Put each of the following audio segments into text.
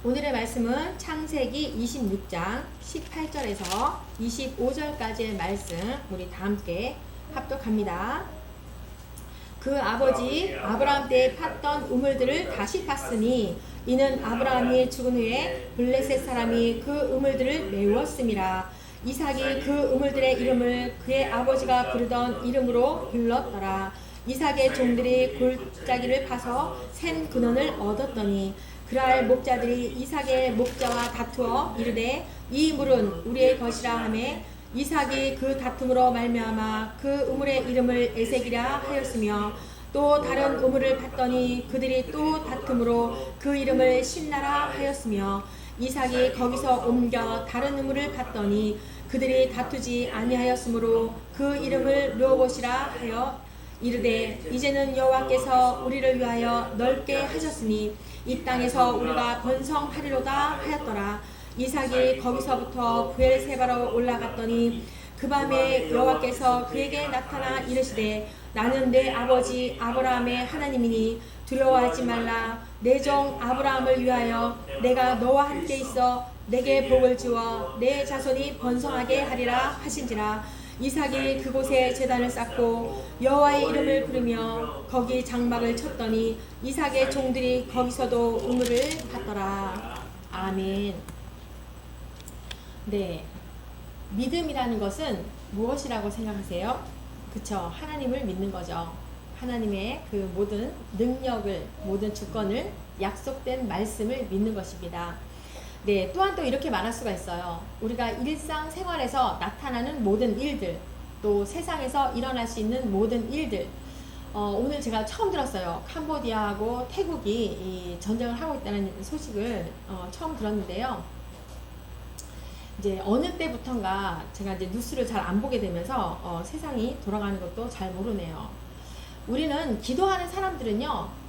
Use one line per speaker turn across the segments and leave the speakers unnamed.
오늘의 말씀은 창세기 26장 18절에서 25절까지의 말씀 우리 다 함께 합독합니다. 그 아버지 아브라함 때에 팠던 우물들을 다시 팠으니 이는 아브라함이 죽은 후에 블레셋 사람이 그 우물들을 메웠음이라. 이삭이 그 우물들의 이름을 그의 아버지가 부르던 이름으로 불렀더라. 이삭의 종들이 골짜기를 파서 샌 근원을 얻었더니 그랄 목자들이 이삭의 목자와 다투어 이르되 이 물은 우리의 것이라 하매 이삭이 그 다툼으로 말미암아 그 우물의 이름을 에색이라 하였으며 또 다른 우물을 봤더니 그들이 또 다툼으로 그 이름을 신라라 하였으며 이삭이 거기서 옮겨 다른 우물을 봤더니 그들이 다투지 아니하였으므로 그 이름을 르호봇이라 하여 이르되 이제는 여호와께서 우리를 위하여 넓게 하셨으니 이 땅에서 우리가 번성하리로다 하였더라. 이삭이 거기서부터 브엘세바로 올라갔더니 그 밤에 여호와께서 그에게 나타나 이르시되 나는 내 아버지 아브라함의 하나님이니 두려워하지 말라. 내 종 아브라함을 위하여 내가 너와 함께 있어 내게 복을 주어 내 자손이 번성하게 하리라 하신지라. 이삭이 그곳에 제단을 쌓고 여호와의 이름을 부르며 거기 장막을 쳤더니 이삭의 종들이 거기서도 우물을 팠더라. 아멘. 네, 믿음이라는 것은 무엇이라고 생각하세요? 그쵸, 하나님을 믿는 거죠. 하나님의 그 모든 능력을, 모든 주권을, 약속된 말씀을 믿는 것입니다. 네, 또한 또 이렇게 말할 수가 있어요. 우리가 일상생활에서 나타나는 모든 일들, 또 세상에서 일어날 수 있는 모든 일들, 오늘 제가 처음 들었어요. 캄보디아하고 태국이 이 전쟁을 하고 있다는 소식을 처음 들었는데요. 이제 어느 때부턴가 제가 이제 뉴스를 잘 안 보게 되면서 세상이 돌아가는 것도 잘 모르네요. 우리는 기도하는 사람들은요,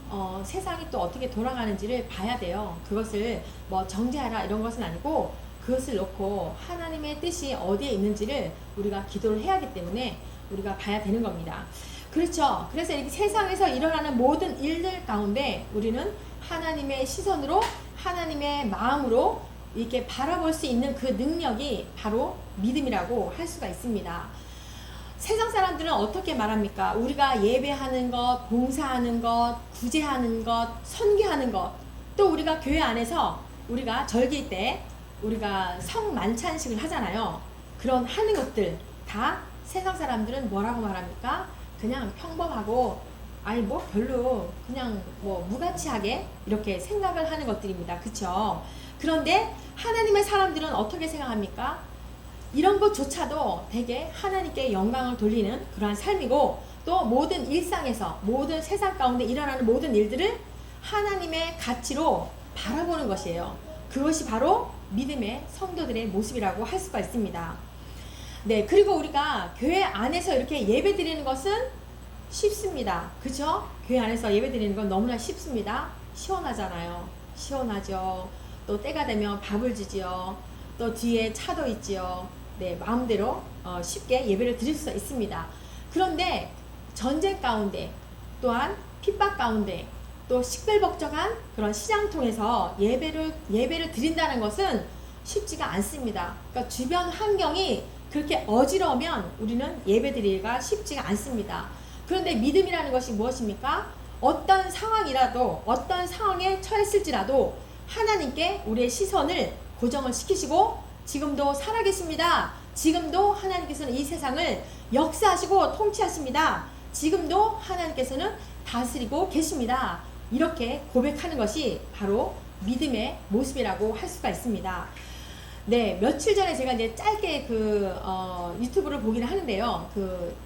세상이 또 어떻게 돌아가는지를 봐야 돼요. 그것을 뭐 정죄하라 이런 것은 아니고 그것을 놓고 하나님의 뜻이 어디에 있는지를 우리가 기도를 해야 하기 때문에 우리가 봐야 되는 겁니다. 그렇죠. 그래서 이렇게 세상에서 일어나는 모든 일들 가운데 우리는 하나님의 시선으로, 하나님의 마음으로 이렇게 바라볼 수 있는 그 능력이 바로 믿음이라고 할 수가 있습니다. 세상 사람들은 어떻게 말합니까? 우리가 예배하는 것, 봉사하는 것, 구제하는 것, 선교하는 것, 또 우리가 교회 안에서 우리가 절기 때 우리가 성만찬식을 하잖아요. 그런 하는 것들 다 세상 사람들은 뭐라고 말합니까? 그냥 평범하고 아니 뭐 별로 그냥 뭐 무가치하게 이렇게 생각을 하는 것들입니다. 그쵸? 그런데 하나님의 사람들은 어떻게 생각합니까? 이런 것조차도 되게 하나님께 영광을 돌리는 그러한 삶이고, 또 모든 일상에서 모든 세상 가운데 일어나는 모든 일들을 하나님의 가치로 바라보는 것이에요. 그것이 바로 믿음의 성도들의 모습이라고 할 수가 있습니다. 네, 그리고 우리가 교회 안에서 이렇게 예배 드리는 것은 쉽습니다. 그죠? 교회 안에서 예배 드리는 건 너무나 쉽습니다. 시원하잖아요. 시원하죠. 또 때가 되면 밥을 주지요. 또 뒤에 차도 있지요. 네, 마음대로 쉽게 예배를 드릴 수 있습니다. 그런데 전쟁 가운데, 또한 핍박 가운데, 또 식별벅적한 그런 시장 통해서 예배를 드린다는 것은 쉽지가 않습니다. 그러니까 주변 환경이 그렇게 어지러우면 우리는 예배 드리기가 쉽지가 않습니다. 그런데 믿음이라는 것이 무엇입니까? 어떤 상황이라도, 어떤 상황에 처했을지라도 하나님께 우리의 시선을 고정을 시키시고 지금도 살아계십니다. 지금도 하나님께서는 이 세상을 역사하시고 통치하십니다. 지금도 하나님께서는 다스리고 계십니다. 이렇게 고백하는 것이 바로 믿음의 모습이라고 할 수가 있습니다. 네, 며칠 전에 제가 이제 짧게 유튜브를 보기는 하는데요.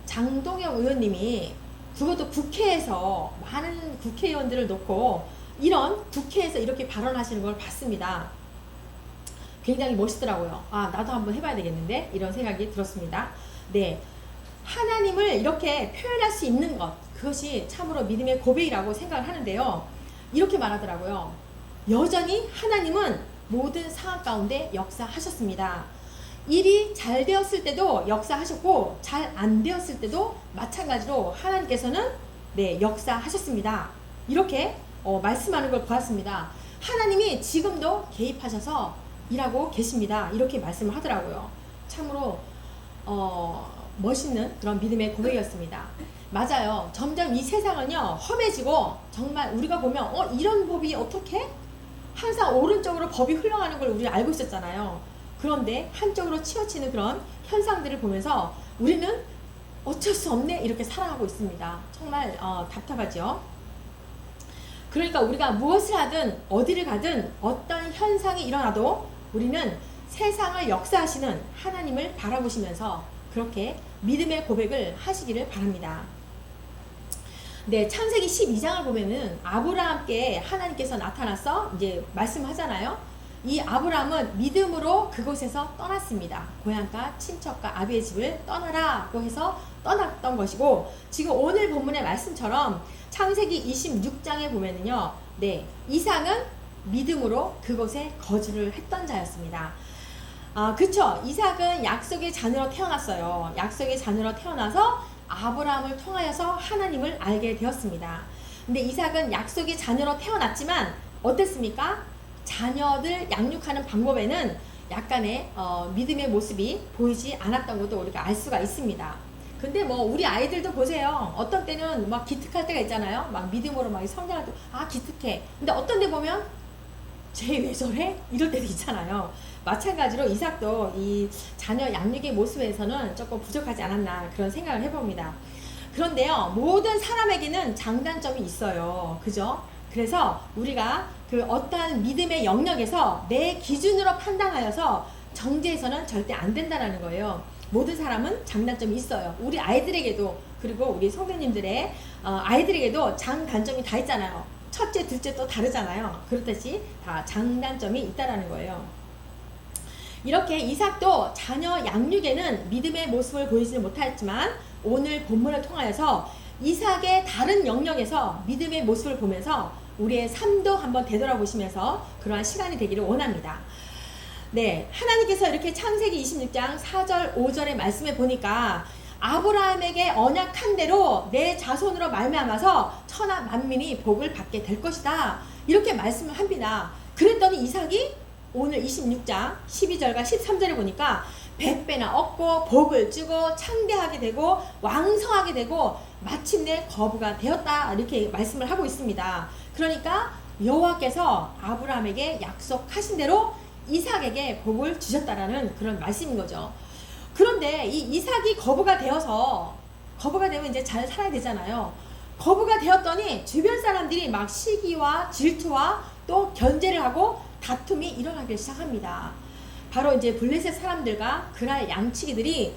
장동영 의원님이 그것도 국회에서 많은 국회의원들을 놓고 이런 국회에서 이렇게 발언하시는 걸 봤습니다. 굉장히 멋있더라고요. 아, 나도 한번 해봐야 되겠는데? 이런 생각이 들었습니다. 네, 하나님을 이렇게 표현할 수 있는 것, 그것이 참으로 믿음의 고백이라고 생각을 하는데요. 이렇게 말하더라고요. 여전히 하나님은 모든 상황 가운데 역사하셨습니다. 일이 잘 되었을 때도 역사하셨고 잘 안 되었을 때도 마찬가지로 하나님께서는 네, 역사하셨습니다. 이렇게 말씀하는 걸 보았습니다. 하나님이 지금도 개입하셔서 일하고 계십니다. 이렇게 말씀을 하더라고요. 참으로 멋있는 그런 믿음의 고백이었습니다. 맞아요. 점점 이 세상은요 험해지고 정말 우리가 보면 이런 법이 어떻게? 항상 오른쪽으로 법이 흘러가는 걸 우리 알고 있었잖아요. 그런데 한쪽으로 치우치는 그런 현상들을 보면서 우리는 어쩔 수 없네 이렇게 살아가고 있습니다. 정말 답답하죠. 그러니까 우리가 무엇을 하든 어디를 가든 어떤 현상이 일어나도 우리는 세상을 역사하시는 하나님을 바라보시면서 그렇게 믿음의 고백을 하시기를 바랍니다. 네, 창세기 12장을 보면은 아브라함께 하나님께서 나타나서 이제 말씀하잖아요. 이 아브라함은 믿음으로 그곳에서 떠났습니다. 고향과 친척과 아비의 집을 떠나라고 해서 떠났던 것이고, 지금 오늘 본문의 말씀처럼 창세기 26장에 보면은요, 네, 이삭은 믿음으로 그곳에 거주를 했던 자였습니다. 그쵸. 이삭은 약속의 자녀로 태어났어요. 약속의 자녀로 태어나서 아브라함을 통하여서 하나님을 알게 되었습니다. 근데 이삭은 약속의 자녀로 태어났지만 어땠습니까? 자녀들 양육하는 방법에는 약간의 믿음의 모습이 보이지 않았던 것도 우리가 알 수가 있습니다. 근데 뭐 우리 아이들도 보세요. 어떤 때는 막 기특할 때가 있잖아요. 막 믿음으로 막 성장할 때 기특해. 근데 어떤 데 보면 쟤 왜 저래? 이럴 때도 있잖아요. 마찬가지로 이삭도 이 자녀 양육의 모습에서는 조금 부족하지 않았나 그런 생각을 해봅니다. 그런데요, 모든 사람에게는 장단점이 있어요. 그죠? 그래서 우리가 그 어떠한 믿음의 영역에서 내 기준으로 판단하여서 정죄해서는 절대 안 된다는 거예요. 모든 사람은 장단점이 있어요. 우리 아이들에게도, 그리고 우리 성도님들의 아이들에게도 장단점이 다 있잖아요. 첫째, 둘째 또 다르잖아요. 그렇듯이 다 장단점이 있다라는 거예요. 이렇게 이삭도 자녀 양육에는 믿음의 모습을 보이지 못했지만 오늘 본문을 통하여서 이삭의 다른 영역에서 믿음의 모습을 보면서 우리의 삶도 한번 되돌아보시면서 그러한 시간이 되기를 원합니다. 네, 하나님께서 이렇게 창세기 26장 4절 5절의 말씀에 보니까 아브라함에게 언약한 대로 내 자손으로 말미암아서 천하 만민이 복을 받게 될 것이다. 이렇게 말씀을 합니다. 그랬더니 이삭이 오늘 26장 12절과 13절에 보니까 100배나 얻고 복을 주고 창대하게 되고 왕성하게 되고 마침내 거부가 되었다. 이렇게 말씀을 하고 있습니다. 그러니까 여호와께서 아브라함에게 약속하신 대로 이삭에게 복을 주셨다라는 그런 말씀인 거죠. 그런데 이 이삭이 거부가 되면 이제 잘 살아야 되잖아요. 거부가 되었더니 주변 사람들이 막 시기와 질투와 또 견제를 하고 다툼이 일어나기 시작합니다. 바로 이제 블레셋 사람들과 그랄 양치기들이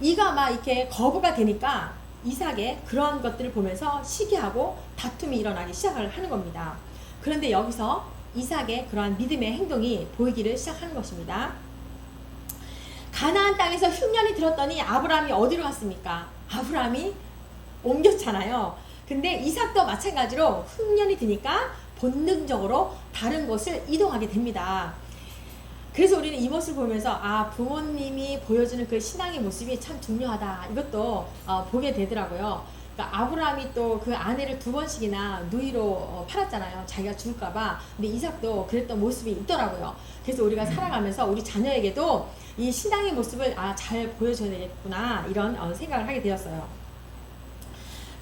이가 막 이렇게 거부가 되니까 이삭의 그러한 것들을 보면서 시기하고 다툼이 일어나기 시작을 하는 겁니다. 그런데 여기서 이삭의 그러한 믿음의 행동이 보이기를 시작하는 것입니다. 가나안 땅에서 흉년이 들었더니 아브라함이 어디로 갔습니까? 아브라함이 옮겼잖아요. 근데 이삭도 마찬가지로 흉년이 드니까 본능적으로 다른 곳을 이동하게 됩니다. 그래서 우리는 이 모습을 보면서 부모님이 보여주는 그 신앙의 모습이 참 중요하다. 이것도 보게 되더라고요. 그러니까 아브라함이 또 그 아내를 2번씩이나 누이로 팔았잖아요. 자기가 죽을까봐. 근데 이삭도 그랬던 모습이 있더라고요. 그래서 우리가 살아가면서 우리 자녀에게도 이 신앙의 모습을 잘 보여줘야 되겠구나 이런 생각을 하게 되었어요.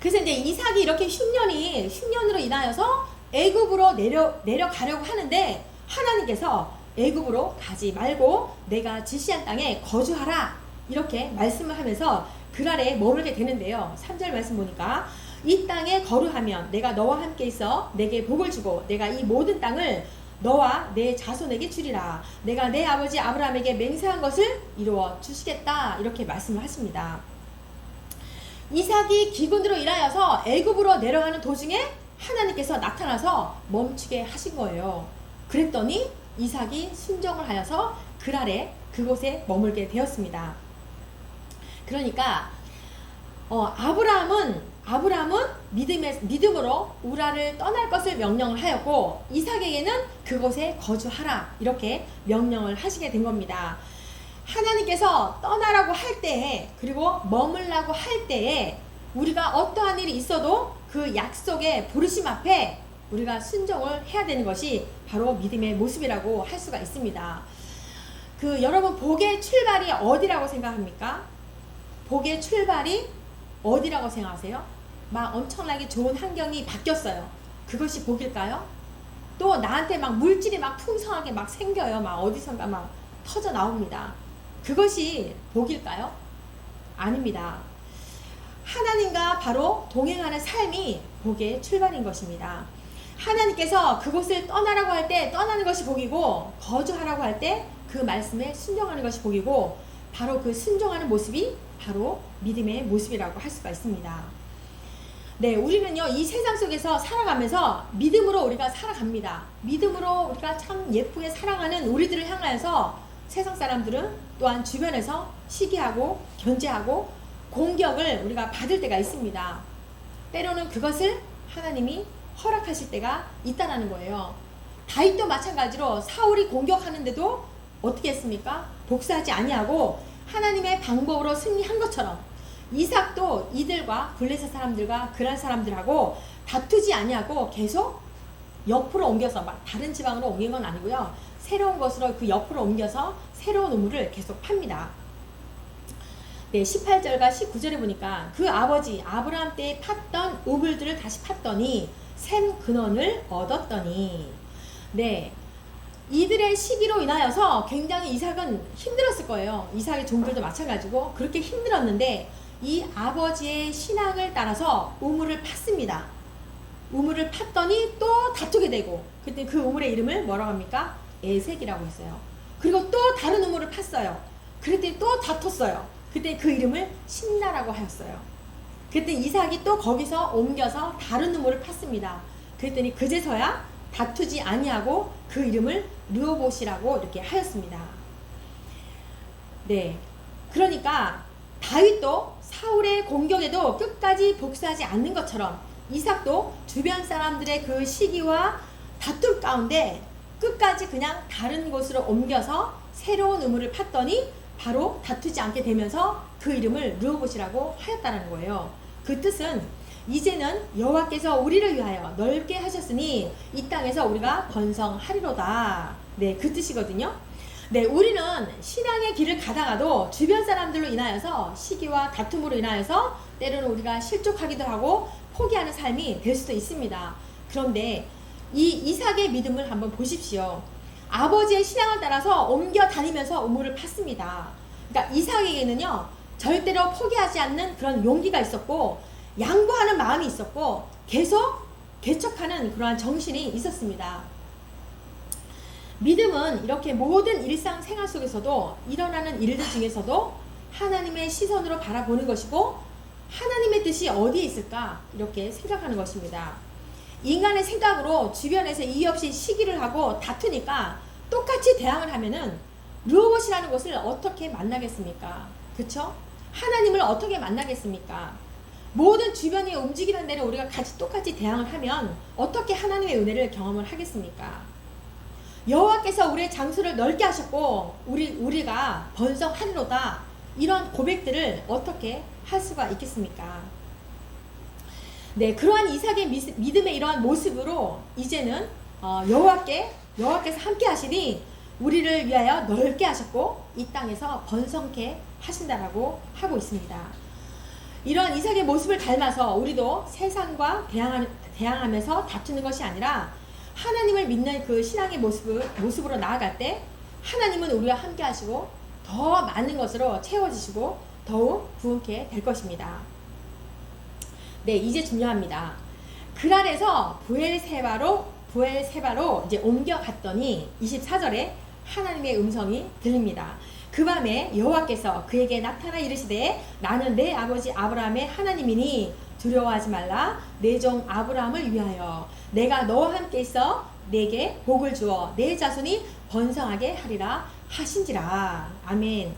그래서 이제 이삭이 이렇게 흉년으로 인하여서 애굽으로 내려가려고 하는데 하나님께서 애굽으로 가지 말고 내가 지시한 땅에 거주하라 이렇게 말씀을 하면서 그랄에 머물게 되는데요. 3절 말씀 보니까 이 땅에 거류하면 내가 너와 함께 있어 내게 복을 주고 내가 이 모든 땅을 너와 내 자손에게 주리라. 내가 내 아버지 아브라함에게 맹세한 것을 이루어 주시겠다 이렇게 말씀을 하십니다. 이삭이 기근으로 인하여서 애굽으로 내려가는 도중에 하나님께서 나타나서 멈추게 하신 거예요. 그랬더니 이삭이 순종을 하여서 그랄에 그곳에 머물게 되었습니다. 그러니까 아브라함은 믿음으로 우라를 떠날 것을 명령을 하였고 이삭에게는 그곳에 거주하라 이렇게 명령을 하시게 된 겁니다. 하나님께서 떠나라고 할 때에 그리고 머물라고 할 때에 우리가 어떠한 일이 있어도 그 약속의 부르심 앞에 우리가 순종을 해야 되는 것이 바로 믿음의 모습이라고 할 수가 있습니다. 여러분, 복의 출발이 어디라고 생각합니까? 복의 출발이 어디라고 생각하세요? 막 엄청나게 좋은 환경이 바뀌었어요. 그것이 복일까요? 또 나한테 막 물질이 막 풍성하게 막 생겨요. 막 어디선가 막 터져 나옵니다. 그것이 복일까요? 아닙니다. 하나님과 바로 동행하는 삶이 복의 출발인 것입니다. 하나님께서 그곳을 떠나라고 할 때 떠나는 것이 복이고, 거주하라고 할 때 그 말씀에 순종하는 것이 복이고, 바로 그 순종하는 모습이 바로 믿음의 모습이라고 할 수가 있습니다. 네, 우리는요, 이 세상 속에서 살아가면서 믿음으로 우리가 살아갑니다. 믿음으로 우리가 참 예쁘게 살아가는 우리들을 향하여서 세상 사람들은 또한 주변에서 시기하고 견제하고 공격을 우리가 받을 때가 있습니다. 때로는 그것을 하나님이 허락하실 때가 있다는 거예요. 다윗도 마찬가지로 사울이 공격하는데도 어떻게 했습니까? 복수하지 아니하고 하나님의 방법으로 승리한 것처럼, 이삭도 이들과 블레셋 사람들과 그랄 사람들하고 다투지 아니하고 계속 옆으로 옮겨서, 막 다른 지방으로 옮긴 건 아니고요, 새로운 것으로 그 옆으로 옮겨서 새로운 우물을 계속 팝니다. 네, 18절과 19절에 보니까 그 아버지 아브라함 때에 팠던 우물들을 다시 팠더니 샘 근원을 얻었더니, 네, 이들의 시기로 인하여서 굉장히 이삭은 힘들었을 거예요. 이삭의 종들도 마찬가지고 그렇게 힘들었는데 이 아버지의 신앙을 따라서 우물을 팠습니다. 우물을 팠더니 또 다투게 되고, 그때 그 우물의 이름을 뭐라고 합니까? 에색이라고 했어요. 그리고 또 다른 우물을 팠어요. 그랬더니 또 다퉜어요. 그때 그 이름을 신나라고 하였어요. 그때 이삭이 또 거기서 옮겨서 다른 우물을 팠습니다. 그랬더니 그제서야 다투지 아니하고 그 이름을 르호봇이라고 이렇게 하였습니다. 네, 그러니까 다윗도 사울의 공격에도 끝까지 복수하지 않는 것처럼 이삭도 주변 사람들의 그 시기와 다툼 가운데 끝까지 그냥 다른 곳으로 옮겨서 새로운 우물을 팠더니 바로 다투지 않게 되면서 그 이름을 르호봇이라고 하였다는 거예요. 그 뜻은 이제는 여호와께서 우리를 위하여 넓게 하셨으니 이 땅에서 우리가 번성하리로다. 네, 그 뜻이거든요. 네, 우리는 신앙의 길을 가다가도 주변 사람들로 인하여서 시기와 다툼으로 인하여서 때로는 우리가 실족하기도 하고 포기하는 삶이 될 수도 있습니다. 그런데 이 이삭의 믿음을 한번 보십시오. 아버지의 신앙을 따라서 옮겨 다니면서 우물을 팠습니다. 그러니까 이삭에게는요, 절대로 포기하지 않는 그런 용기가 있었고 양보하는 마음이 있었고 계속 개척하는 그러한 정신이 있었습니다. 믿음은 이렇게 모든 일상생활 속에서도 일어나는 일들 중에서도 하나님의 시선으로 바라보는 것이고, 하나님의 뜻이 어디에 있을까 이렇게 생각하는 것입니다. 인간의 생각으로 주변에서 이유 없이 시기를 하고 다투니까 똑같이 대항을 하면은 르호봇이라는 것을 어떻게 만나겠습니까? 그쵸? 하나님을 어떻게 만나겠습니까? 모든 주변이 움직이는 대로 우리가 같이 똑같이 대항을 하면 어떻게 하나님의 은혜를 경험을 하겠습니까? 여호와께서 우리의 장소를 넓게 하셨고 우리가 번성하리로다, 이런 고백들을 어떻게 할 수가 있겠습니까? 네, 그러한 이삭의 믿음의 이러한 모습으로 이제는 여호와께서 함께 하시니 우리를 위하여 넓게 하셨고 이 땅에서 번성케 하신다라고 하고 있습니다. 이런 이삭의 모습을 닮아서 우리도 세상과 대항하면서 다투는 것이 아니라 하나님을 믿는 그 신앙의 모습으로 나아갈 때 하나님은 우리와 함께 하시고 더 많은 것으로 채워지시고 더욱 부흥케 될 것입니다. 네, 이제 중요합니다. 그랄에서 부엘세바로 이제 옮겨갔더니 24절에 하나님의 음성이 들립니다. 그 밤에 여호와께서 그에게 나타나 이르시되 나는 내 아버지 아브라함의 하나님이니 두려워하지 말라. 내 종 아브라함을 위하여 내가 너와 함께 있어 내게 복을 주어 내 자손이 번성하게 하리라 하신지라. 아멘.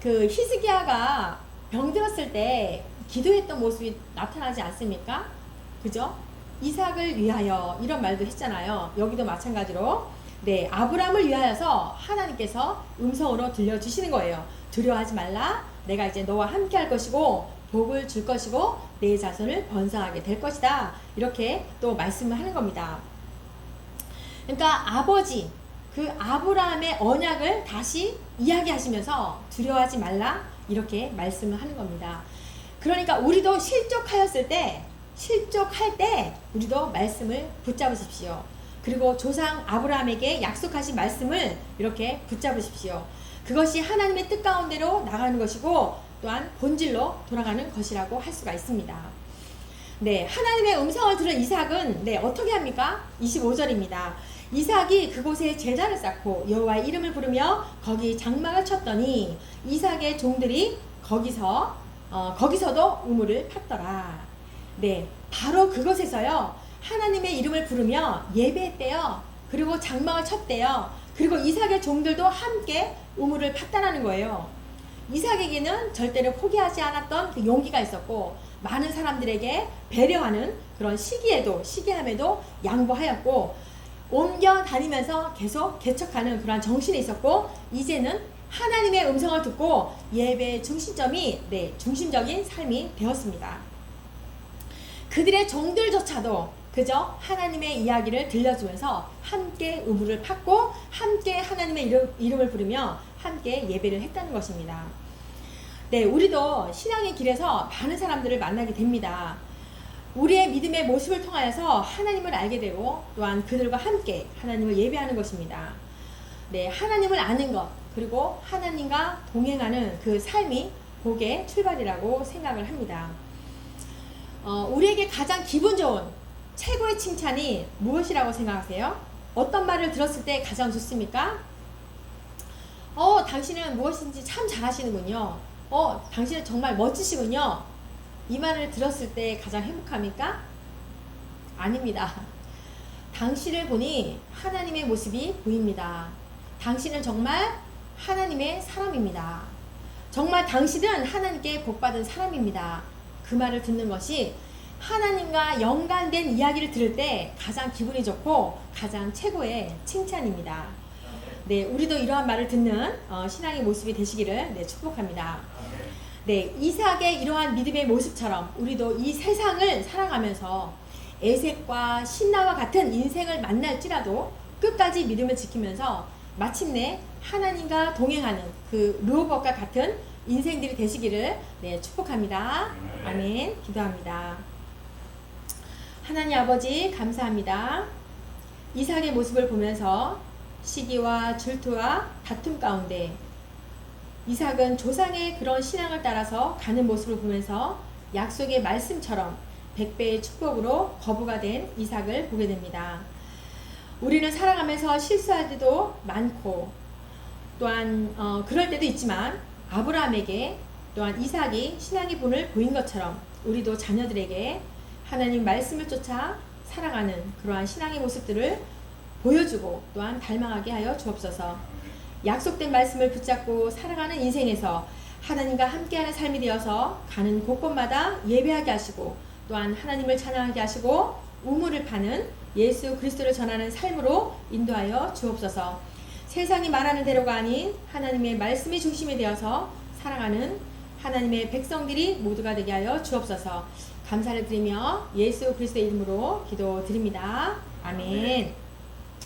그 히스기야가 병들었을 때 기도했던 모습이 나타나지 않습니까? 그죠? 이삭을 위하여 이런 말도 했잖아요. 여기도 마찬가지로 네, 아브라함을 위하여서 하나님께서 음성으로 들려주시는 거예요. 두려워하지 말라. 내가 이제 너와 함께 할 것이고 복을 줄 것이고 내 자손을 번성하게 될 것이다. 이렇게 또 말씀을 하는 겁니다. 그러니까 아버지, 그 아브라함의 언약을 다시 이야기하시면서 두려워하지 말라 이렇게 말씀을 하는 겁니다. 그러니까 우리도 실족할 때 우리도 말씀을 붙잡으십시오. 그리고 조상 아브라함에게 약속하신 말씀을 이렇게 붙잡으십시오. 그것이 하나님의 뜻 가운데로 나가는 것이고 또한 본질로 돌아가는 것이라고 할 수가 있습니다. 네, 하나님의 음성을 들은 이삭은 어떻게 합니까? 25절입니다. 이삭이 그곳에 제단을 쌓고 여호와의 이름을 부르며 거기 장막을 쳤더니 이삭의 종들이 거기서도 우물을 팠더라. 네, 바로 그것에서요 하나님의 이름을 부르며 예배했대요. 그리고 장막을 쳤대요. 그리고 이삭의 종들도 함께 우물을 팠다라는 거예요. 이삭에게는 절대로 포기하지 않았던 그 용기가 있었고 많은 사람들에게 배려하는 그런 시기함에도 양보하였고 옮겨 다니면서 계속 개척하는 그러한 정신이 있었고 이제는 하나님의 음성을 듣고 예배의 중심적인 삶이 되었습니다. 그들의 종들조차도 그저 하나님의 이야기를 들려주면서 함께 우물을 팠고 함께 하나님의 이름을 부르며 함께 예배를 했다는 것입니다. 네, 우리도 신앙의 길에서 많은 사람들을 만나게 됩니다. 우리의 믿음의 모습을 통하여서 하나님을 알게 되고 또한 그들과 함께 하나님을 예배하는 것입니다. 네, 하나님을 아는 것 그리고 하나님과 동행하는 그 삶이 복의 출발이라고 생각을 합니다. 우리에게 가장 기분 좋은 최고의 칭찬이 무엇이라고 생각하세요? 어떤 말을 들었을 때 가장 좋습니까? 당신은 무엇인지 참 잘하시는군요. 당신은 정말 멋지시군요. 이 말을 들었을 때 가장 행복합니까? 아닙니다. 당신을 보니 하나님의 모습이 보입니다. 당신은 정말 하나님의 사람입니다. 정말 당신은 하나님께 복받은 사람입니다. 그 말을 듣는 것이 하나님과 연관된 이야기를 들을 때 가장 기분이 좋고 가장 최고의 칭찬입니다. 네, 우리도 이러한 말을 듣는 신앙의 모습이 되시기를 축복합니다. 네, 이삭의 이러한 믿음의 모습처럼 우리도 이 세상을 살아가면서 에색과 신나와 같은 인생을 만날지라도 끝까지 믿음을 지키면서 마침내 하나님과 동행하는 그 르호봇과 같은 인생들이 되시기를 축복합니다. 아멘. 기도합니다. 하나님 아버지 감사합니다. 이삭의 모습을 보면서 시기와 질투와 다툼 가운데 이삭은 조상의 그런 신앙을 따라서 가는 모습을 보면서 약속의 말씀처럼 100배의 축복으로 거부가 된 이삭을 보게 됩니다. 우리는 살아가면서 실수할 때도 많고 또한 그럴 때도 있지만 아브라함에게 또한 이삭이 신앙의 본을 보인 것처럼 우리도 자녀들에게 하나님 말씀을 쫓아 살아가는 그러한 신앙의 모습들을 보여주고 또한 닮아가게 하여 주옵소서. 약속된 말씀을 붙잡고 살아가는 인생에서 하나님과 함께하는 삶이 되어서 가는 곳곳마다 예배하게 하시고 또한 하나님을 찬양하게 하시고 우물을 파는 예수 그리스도를 전하는 삶으로 인도하여 주옵소서. 세상이 말하는 대로가 아닌 하나님의 말씀이 중심이 되어서 살아가는 하나님의 백성들이 모두가 되게 하여 주옵소서. 감사를 드리며 예수 그리스도의 이름으로 기도드립니다. 아멘.